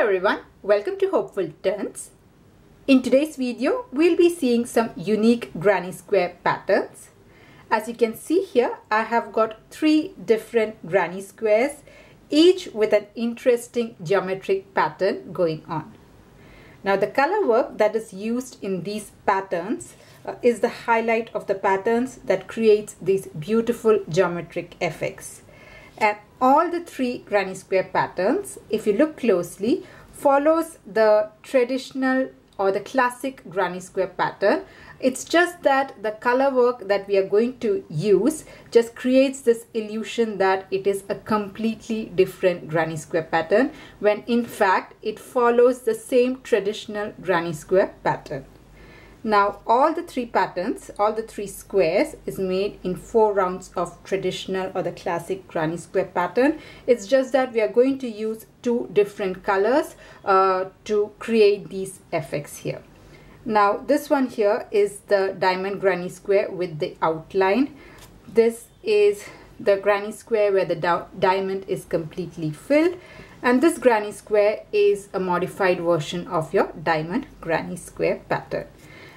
Hello everyone, welcome to Hopeful Turns. In today's video, we'll be seeing some unique granny square patterns. As you can see here, I have got 3 different granny squares, each with an interesting geometric pattern going on. Now the color work that is used in these patterns is the highlight of the patterns that creates these beautiful geometric effects. And all the 3 granny square patterns, if you look closely, follows the traditional or the classic granny square pattern. It's just that the color work that we are going to use just creates this illusion that it is a completely different granny square pattern, when in fact it follows the same traditional granny square pattern. Now all the 3 patterns, all the 3 squares is made in 4 rounds of traditional or the classic granny square pattern. It's just that we are going to use 2 different colors to create these effects here. Now this one here is the diamond granny square with the outline. This is the granny square where the diamond is completely filled, and this granny square is a modified version of your diamond granny square pattern.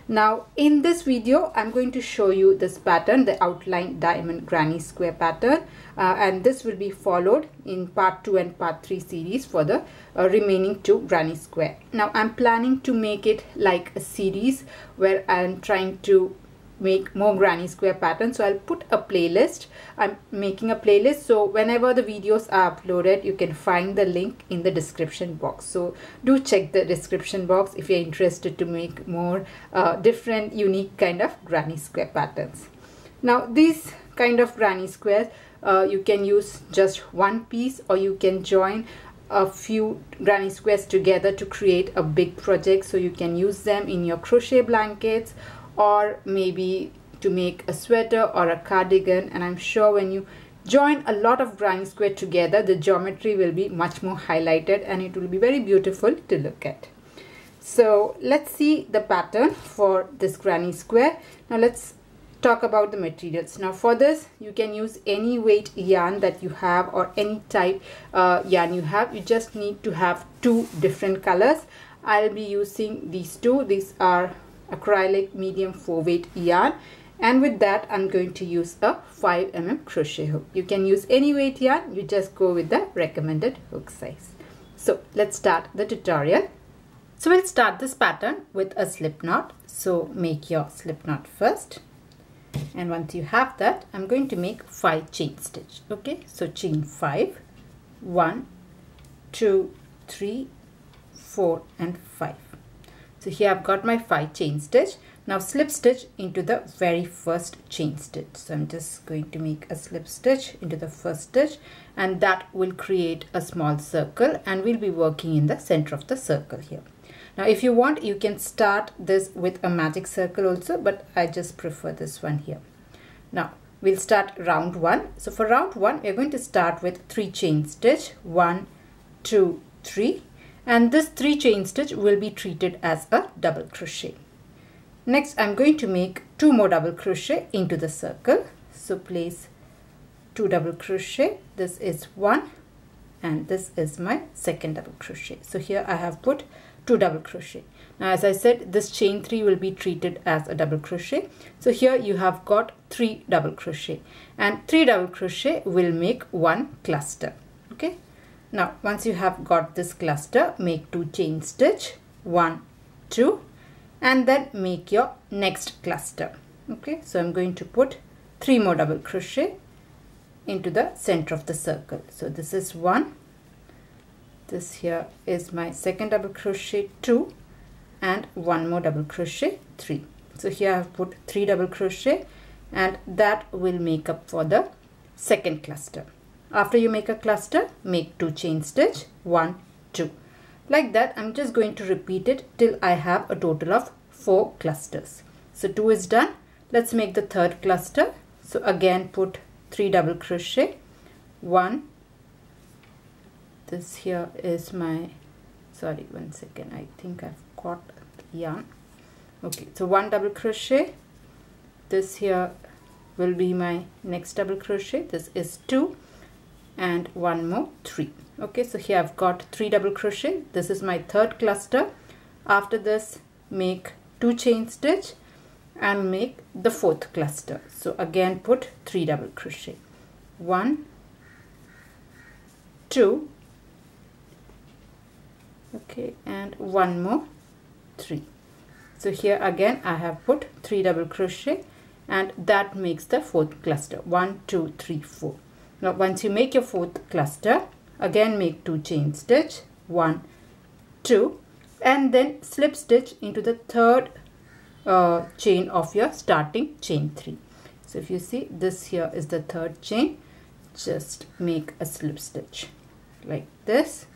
Now in this video I'm going to show you this pattern, the outline diamond granny square pattern, and this will be followed in part 2 and part 3 series for the remaining 2 granny square. Now I'm planning to make it like a series where I'm trying to make more granny square patterns, so I'll put a playlist. I'm making a playlist, so whenever the videos are uploaded you can find the link in the description box. So do check the description box if you're interested to make more different unique kind of granny square patterns. Now these kind of granny squares you can use just one piece, or you can join a few granny squares together to create a big project. So you can use them in your crochet blankets, or maybe to make a sweater or a cardigan. And I'm sure when you join a lot of granny square together, the geometry will be much more highlighted and it will be very beautiful to look at. So let's see the pattern for this granny square. Now let's talk about the materials. Now for this you can use any weight yarn that you have, or any type yarn you have. You just need to have 2 different colors. I'll be using these 2. These are acrylic medium 4 weight yarn, and with that I'm going to use a 5 mm crochet hook. You can use any weight yarn, you just go with the recommended hook size. So let's start the tutorial. So we'll start this pattern with a slip knot. So make your slip knot first, and once you have that, I'm going to make 5 chain stitch. Okay, so chain 5, 1, 2, 3, 4 and 5. So here I've got my 5 chain stitch. Now slip stitch into the very first chain stitch. So I'm just going to make a slip stitch into the first stitch, and that will create a small circle, and we'll be working in the center of the circle here. Now if you want, you can start this with a magic circle also, but I just prefer this one here. Now we'll start round 1. So for round 1 we're going to start with 3 chain stitch, 1, 2, 3. And this 3 chain stitch will be treated as a double crochet. Next I'm going to make 2 more double crochet into the circle. So place 2 double crochet. This is 1 and this is my second double crochet. So here I have put 2 double crochet. Now as I said, this chain 3 will be treated as a double crochet. So here you have got 3 double crochet, and 3 double crochet will make 1 cluster. Okay. Now once you have got this cluster, make 2 chain stitch, 1, 2, and then make your next cluster. Okay, so I'm going to put 3 more double crochet into the center of the circle. So this is 1, this here is my second double crochet, 2, and 1 more double crochet, 3. So here I have put 3 double crochet, and that will make up for the second cluster. After you make a cluster, make 2 chain stitch, 1, 2. Like that, I'm just going to repeat it till I have a total of 4 clusters. So 2 is done. Let's make the third cluster. So again put 3 double crochet, 1. This here is my, sorry, one second, I think I've got yarn. Okay, so 1 double crochet. This here will be my next double crochet. This is 2. And 1 more, 3. Okay, so here I've got 3 double crochet. This is my third cluster. After this, make 2 chain stitch and make the fourth cluster. So again put 3 double crochet. 1, 2, okay, and one more, 3. So here again I have put 3 double crochet, and that makes the fourth cluster. 1, 2, 3, 4. Now once you make your fourth cluster, again make 2 chain stitch, 1, 2, and then slip stitch into the third chain of your starting chain 3. So if you see, this here is the third chain. Just make a slip stitch like this,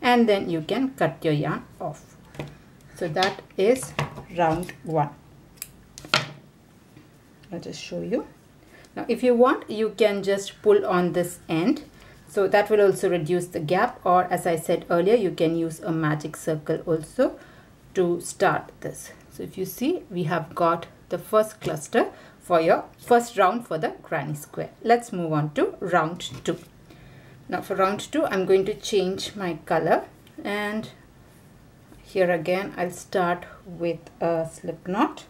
and then you can cut your yarn off. So that is round 1. I'll just show you. Now if you want, you can just pull on this end, so that will also reduce the gap, or as I said earlier, you can use a magic circle also to start this. So if you see, we have got the first cluster for your first round for the granny square. Let's move on to round 2. Now for round 2, I'm going to change my color, and here again I'll start with a slip knot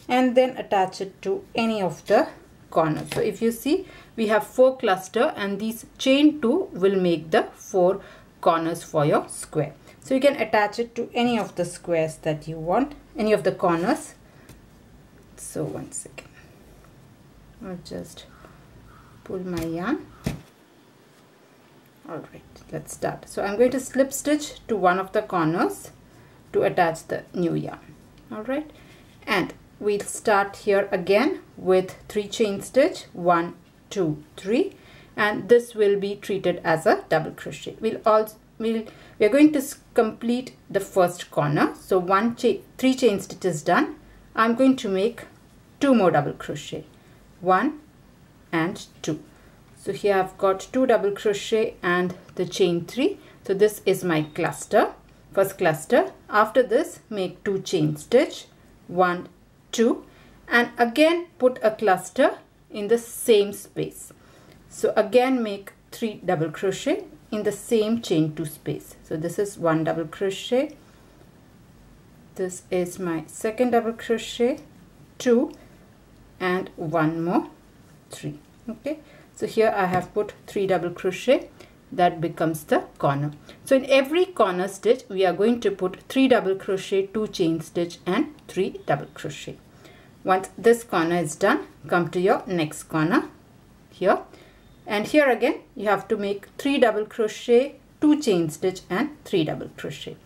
and then attach it to any of the corners. So if you see, we have 4 cluster, and these chain 2 will make the 4 corners for your square. So you can attach it to any of the squares that you want, any of the corners. So one second, I'll just pull my yarn. Alright, let's start. So I'm going to slip stitch to one of the corners to attach the new yarn. Alright, and we'll start here again with 3 chain stitch, 1, 2, 3, and this will be treated as a double crochet. We are going to complete the first corner. So 3 chain stitches done. I'm going to make 2 more double crochet, 1 and 2. So here I've got 2 double crochet and the chain 3. So this is my cluster, first cluster. After this, make 2 chain stitch, 1, 2, and again put a cluster in the same space. So again make 3 double crochet in the same chain 2 space. So this is 1 double crochet, this is my second double crochet, 2, and one more, 3. Okay, so here I have put 3 double crochet. That becomes the corner. So in every corner stitch, we are going to put 3 double crochet, 2 chain stitch, and 3 double crochet. Once this corner is done, come to your next corner here, and here again you have to make 3 double crochet, 2 chain stitch, and 3 double crochet,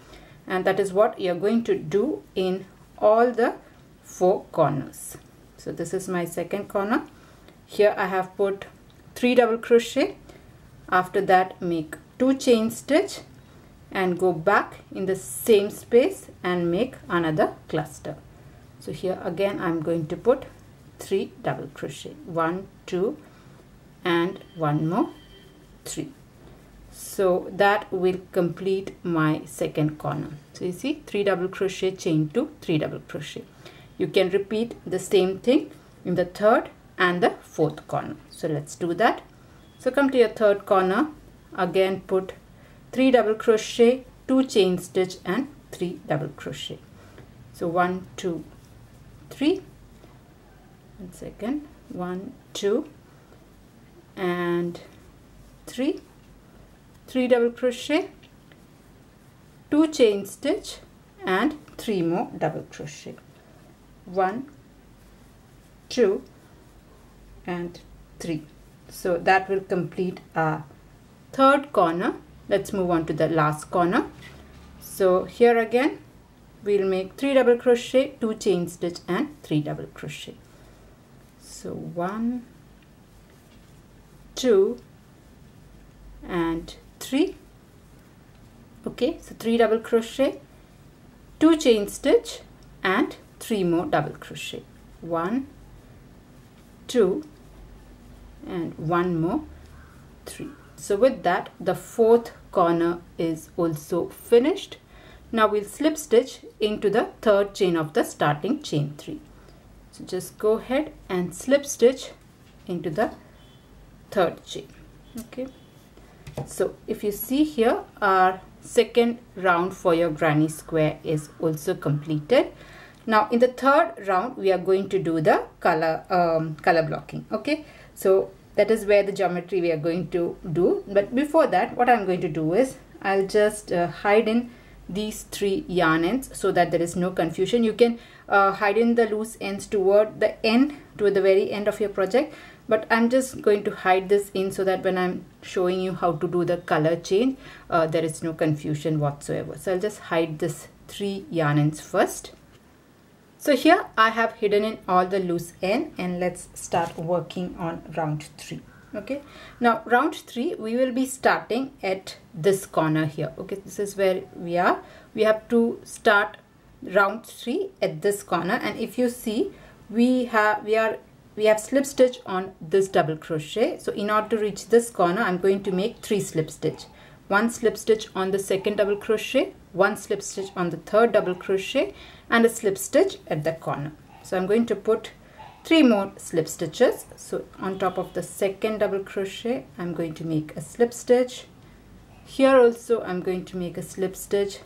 and that is what you are going to do in all the 4 corners. So this is my second corner. Here I have put 3 double crochet. After that, make 2 chain stitch and go back in the same space and make another cluster. So here again I'm going to put 3 double crochet, 1, 2, and one more, 3. So that will complete my second corner. So you see, 3 double crochet, chain 2, 3 double crochet. You can repeat the same thing in the third and the fourth corner. So let's do that. So come to your third corner, again put 3 double crochet, 2 chain stitch, and 3 double crochet. So 1, 2, 3. 1 second, 1, 2, and 3. 3 double crochet, 2 chain stitch, and 3 more double crochet. 1, 2, and 3. So that will complete our third corner. Let's move on to the last corner. So here again we'll make 3 double crochet, 2 chain stitch, and 3 double crochet. So 1, 2, and 3. Okay, so 3 double crochet, 2 chain stitch, and 3 more double crochet. 1, 2, and one more, 3. So with that, the fourth corner is also finished. Now we'll slip stitch into the third chain of the starting chain 3. So just go ahead and slip stitch into the third chain. Okay, So if you see here, our second round for your granny square is also completed. Now in the third round we are going to do the color blocking. Okay, so that is where the geometry we are going to do. But before that, what I'm going to do is I'll just hide in these 3 yarn ends so that there is no confusion. You can hide in the loose ends toward the end, toward the very end of your project, but I'm just going to hide this in so that when I'm showing you how to do the color change, there is no confusion whatsoever. So I'll just hide this 3 yarn ends first. So here I have hidden in all the loose end, and let's start working on round 3. Okay, now round 3 we will be starting at this corner here. Okay, this is where we are. We have to start round 3 at this corner, and if you see, we have slip stitch on this double crochet. So in order to reach this corner, I'm going to make 3 slip stitch. 1 slip stitch on the second double crochet, 1 slip stitch on the third double crochet, and a slip stitch at the corner. So I'm going to put 3 more slip stitches. So on top of the second double crochet, I'm going to make a slip stitch. Here also I'm going to make a slip stitch,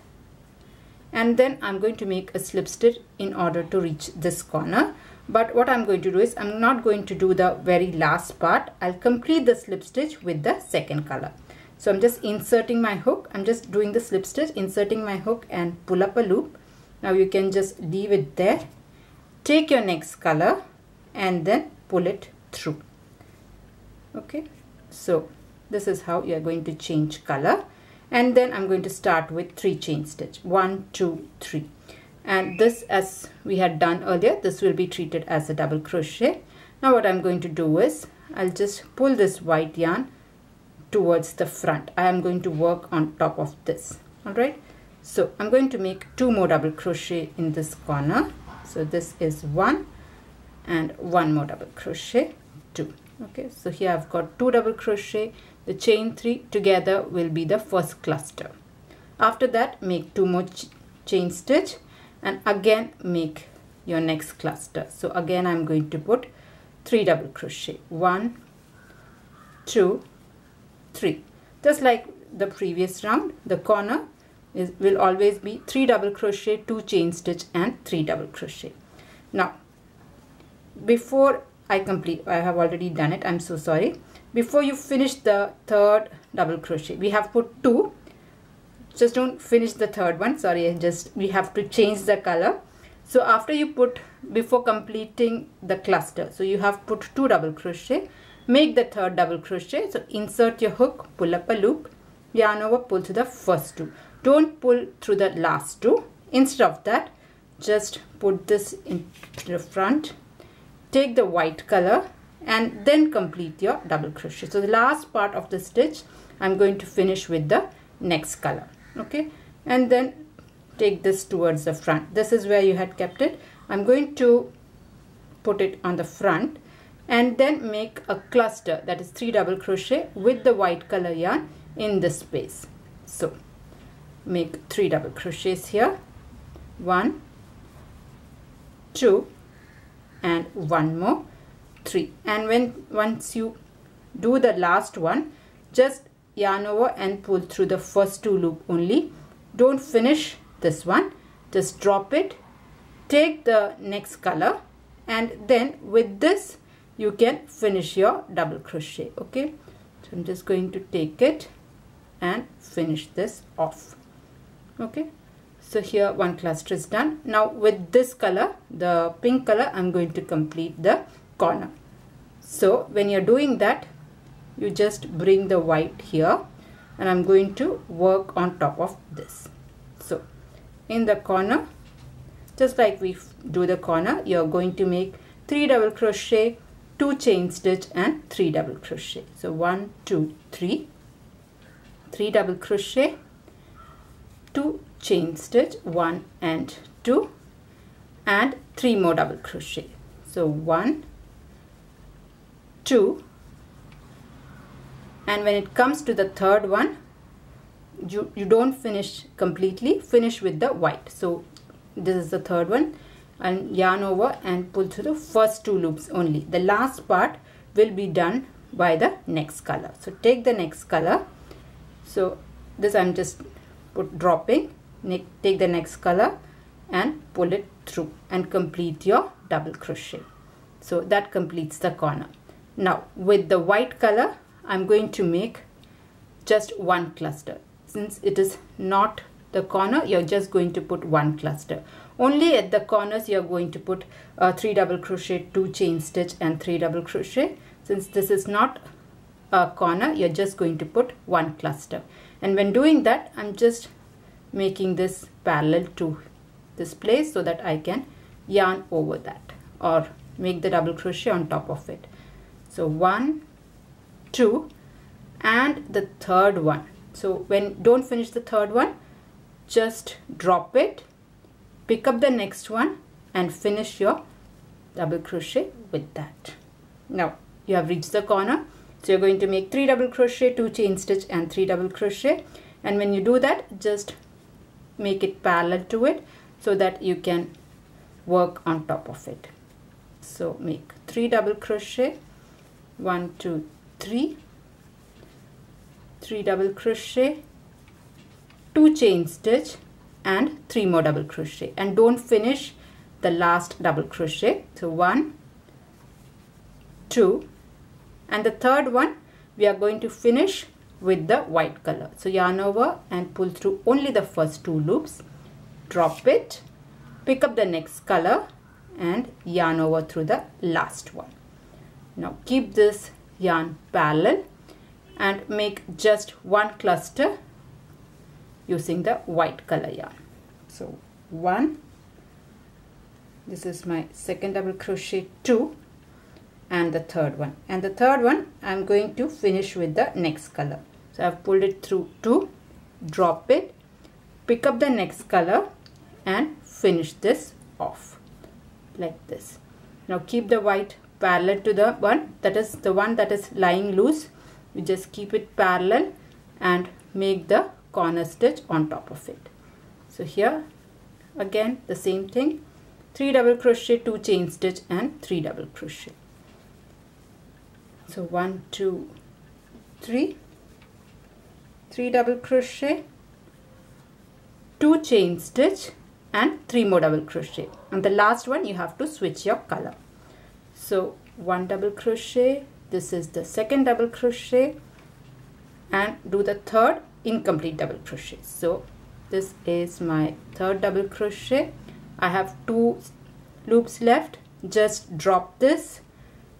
and then I'm going to make a slip stitch in order to reach this corner. But what I'm going to do is I'm not going to do the very last part. I'll complete the slip stitch with the second color. So I'm just inserting my hook. I'm just doing the slip stitch, inserting my hook, and pull up a loop. Now you can just leave it there. Take your next color and then pull it through. Okay, so this is how you are going to change color. And then I'm going to start with 3 chain stitch. 1, 2, 3. And this, as we had done earlier, this will be treated as a double crochet. Now what I'm going to do is I'll just pull this white yarn towards the front. I am going to work on top of this. Alright, so I'm going to make 2 more double crochet in this corner. So this is 1 and 1 more double crochet, 2. Okay, so here I've got 2 double crochet. The chain 3 together will be the first cluster. After that, make 2 more chain stitch and again make your next cluster. So again I'm going to put 3 double crochet, 1, 2, 3. Just like the previous round, the corner will always be 3 double crochet, 2 chain stitch and 3 double crochet. Now before I complete, I have already done it, I'm so sorry. Before you finish the third double crochet, we have put 2. Just don't finish the third one, sorry, we have to change the color. So after you put, before completing the cluster, so you have put 2 double crochet, make the third double crochet. So insert your hook, pull up a loop, yarn over, pull through the first 2. Don't pull through the last 2. Instead of that, just put this in the front, take the white color and then complete your double crochet. So the last part of the stitch I'm going to finish with the next color. Okay, and then take this towards the front. This is where you had kept it. I'm going to put it on the front and then make a cluster, that is 3 double crochet with the white color yarn in this space. So make 3 double crochets here, 1, 2 and 1 more, 3. And once you do the last one, just yarn over and pull through the first 2 loop only. Don't finish this one, just drop it, take the next color, and then with this you can finish your double crochet. Okay, so I'm just going to take it and finish this off. Okay, so here one cluster is done. Now with this color, the pink color, I'm going to complete the corner. So when you're doing that, you just bring the white here and I'm going to work on top of this. So in the corner, just like we do the corner, you're going to make 3 double crochet, 2 chain stitch and 3 double crochet. So 1, 2, 3, 3 double crochet, 2 chain stitch, 1 and 2 and 3 more double crochet. So 1, 2, and when it comes to the third one, you don't finish completely, finish with the white. So this is the third one, and yarn over and pull through the first 2 loops only. The last part will be done by the next color. So take the next color So this I'm just dropping, take the next color and pull it through and complete your double crochet. So that completes the corner. Now with the white color I'm going to make just one cluster. Since it is not the corner, you're just going to put one cluster. Only at the corners you're going to put 3 double crochet, 2 chain stitch and 3 double crochet. Since this is not a corner, you're just going to put one cluster. And when doing that, I'm just making this parallel to this place so that I can yarn over that or make the double crochet on top of it. So 1, 2 and the third one. So when don't finish the third one, just drop it, pick up the next one and finish your double crochet with that. Now you have reached the corner, so you're going to make 3 double crochet, 2 chain stitch and 3 double crochet, and when you do that, just make it parallel to it so that you can work on top of it. So make 3 double crochet, 1, 2, 3, 3 double crochet, 2 chain stitch and 3 more double crochet, and don't finish the last double crochet. So 1, 2 and the third one we are going to finish with the white color. So yarn over and pull through only the first 2 loops, drop it, pick up the next color and yarn over through the last one. Now keep this yarn parallel and make just one cluster using the white color yarn. So 1, this is my second double crochet, 2 and the third one, and the third one I'm going to finish with the next color. So I've pulled it through 2, drop it, pick up the next color and finish this off like this. Now keep the white parallel to the one that is lying loose. You just keep it parallel and make the corner stitch on top of it. So here again the same thing, 3 double crochet, 2 chain stitch and 3 double crochet. So 1, 2, 3, 3 double crochet, 2 chain stitch and 3 more double crochet, and the last one you have to switch your color. So 1 double crochet, this is the second double crochet, and do the third incomplete double crochet. So this is my third double crochet. I have 2 loops left, just drop this,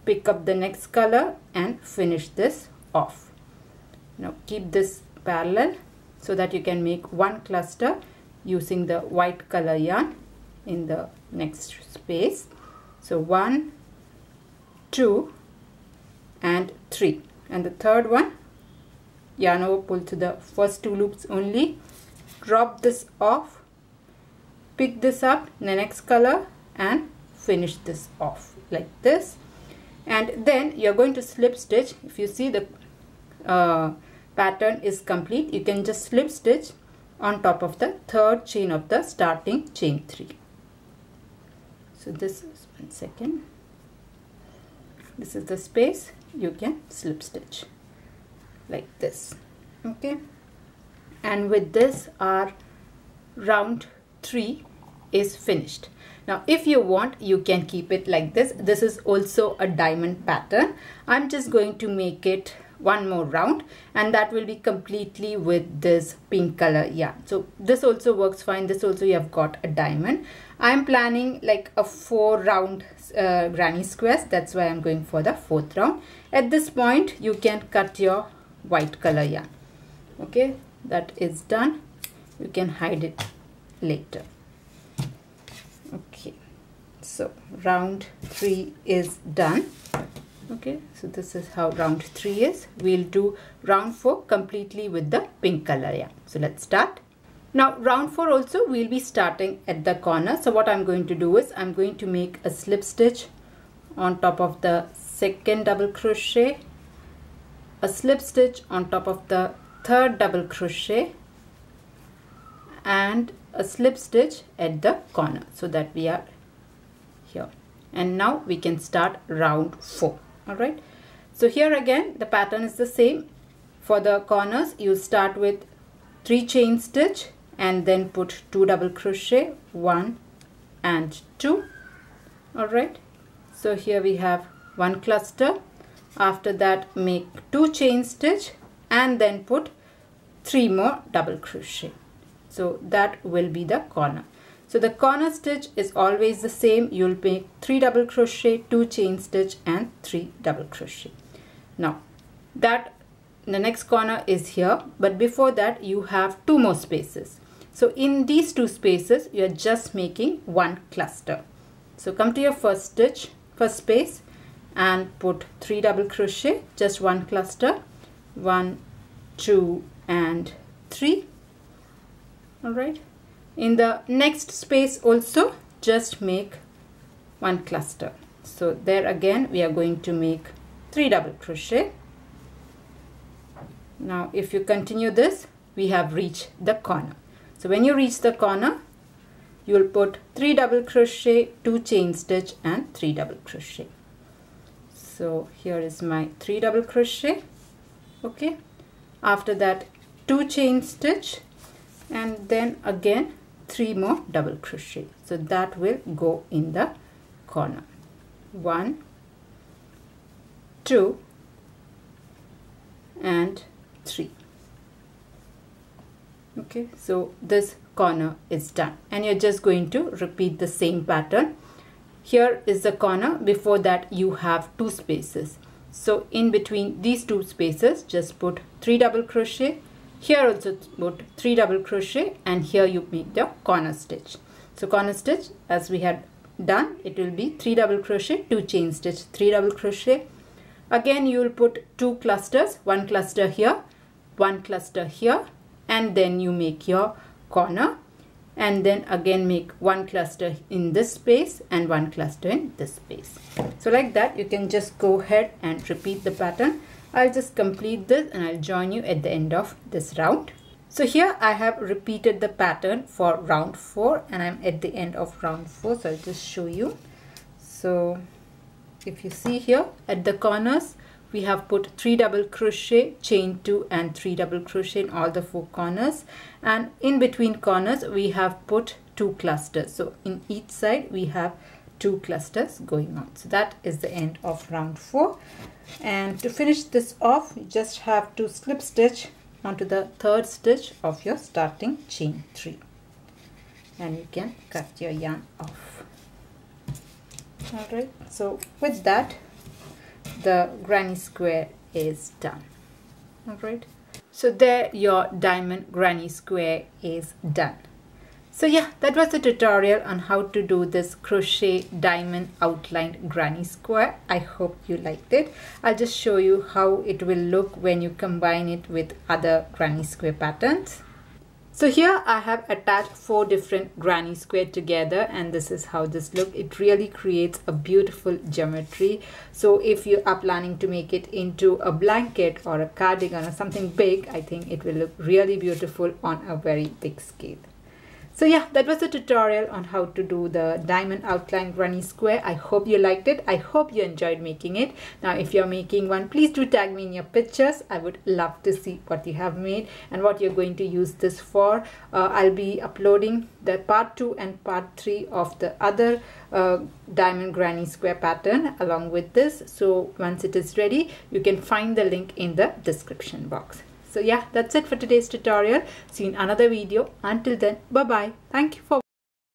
pick up the next color and finish this off. Now keep this parallel so that you can make one cluster using the white color yarn in the next space. So 1, 2 and 3, and the third one yarn over, pull to the first 2 loops only, drop this off, pick this up in the next color and finish this off like this. And then you're going to slip stitch. If you see the pattern is complete, you can just slip stitch on top of the third chain of the starting chain 3. So this is, one second, this is the space, you can slip stitch like this. Okay, and with this our round 3 is finished. Now if you want, you can keep it like this. This is also a diamond pattern. I'm just going to make it one more round, and that will be completely with this pink color yarn. So this also works fine. This also you have got a diamond. I'm planning like a 4 round granny squares. That's why I'm going for the 4th round. At this point you can cut your white color yarn. Okay, that is done. You can hide it later. Okay, so round 3 is done. Okay, so this is how round 3 is. We'll do round 4 completely with the pink color yarn. So let's start. Now round 4 also we'll be starting at the corner. So what I'm going to do is I'm going to make a slip stitch on top of the second double crochet, a slip stitch on top of the third double crochet, and a slip stitch at the corner, so that we are here. And now we can start round 4. All right, so here again the pattern is the same. For the corners, you start with 3 chain stitch and then put 2 double crochet, 1 and 2. Alright, so here we have 1 cluster. After that, make 2 chain stitch and then put 3 more double crochet. So that will be the corner. So the corner stitch is always the same. You'll make 3 double crochet, 2 chain stitch and 3 double crochet. Now that the next corner is here, but before that you have 2 more spaces. So in these 2 spaces you are just making 1 cluster. So come to your first space and put 3 double crochet, just 1 cluster, 1, 2 and 3. Alright, in the next space also just make 1 cluster. So there again we are going to make 3 double crochet. Now if you continue this, we have reached the corner. So when you reach the corner, you will put 3 double crochet, 2 chain stitch and 3 double crochet. So here is my 3 double crochet. Okay, after that 2 chain stitch and then again 3 more double crochet. So that will go in the corner. 1, 2 and 3. Okay, so this corner is done and you're just going to repeat the same pattern. Here is the corner. Before that you have 2 spaces. So in between these 2 spaces just put 3 double crochet. Here also put 3 double crochet and here you make the corner stitch. So corner stitch, as we had done, it will be 3 double crochet, 2 chain stitch, 3 double crochet. Again you will put 2 clusters, 1 cluster here, 1 cluster here, and then you make your corner and then again make 1 cluster in this space and 1 cluster in this space. So like that you can just go ahead and repeat the pattern. I'll just complete this and I'll join you at the end of this round. So here I have repeated the pattern for round 4 and I'm at the end of round 4. So I'll just show you. So if you see here at the corners, we have put 3 double crochet, chain 2 and 3 double crochet in all the 4 corners, and in between corners we have put 2 clusters. So in each side we have 2 clusters going on. So that is the end of round 4. And to finish this off, you just have to slip stitch onto the 3rd stitch of your starting chain 3 and you can cut your yarn off. Alright, so with that the granny square is done. Alright, so there your diamond granny square is done. So yeah, that was the tutorial on how to do this crochet diamond outlined granny square. I hope you liked it. I'll just show you how it will look when you combine it with other granny square patterns. So here I have attached 4 different granny square together and this is how this looks. It really creates a beautiful geometry. So if you are planning to make it into a blanket or a cardigan or something big, I think it will look really beautiful on a very big scale. So yeah, that was the tutorial on how to do the diamond outline granny square. I hope you liked it. I hope you enjoyed making it. Now if you're making one, please do tag me in your pictures. I would love to see what you have made and what you're going to use this for. I'll be uploading the part 2 and part 3 of the other diamond granny square pattern along with this. So once it is ready, you can find the link in the description box. So yeah, that's it for today's tutorial. See you in another video. Until then, bye bye. Thank you for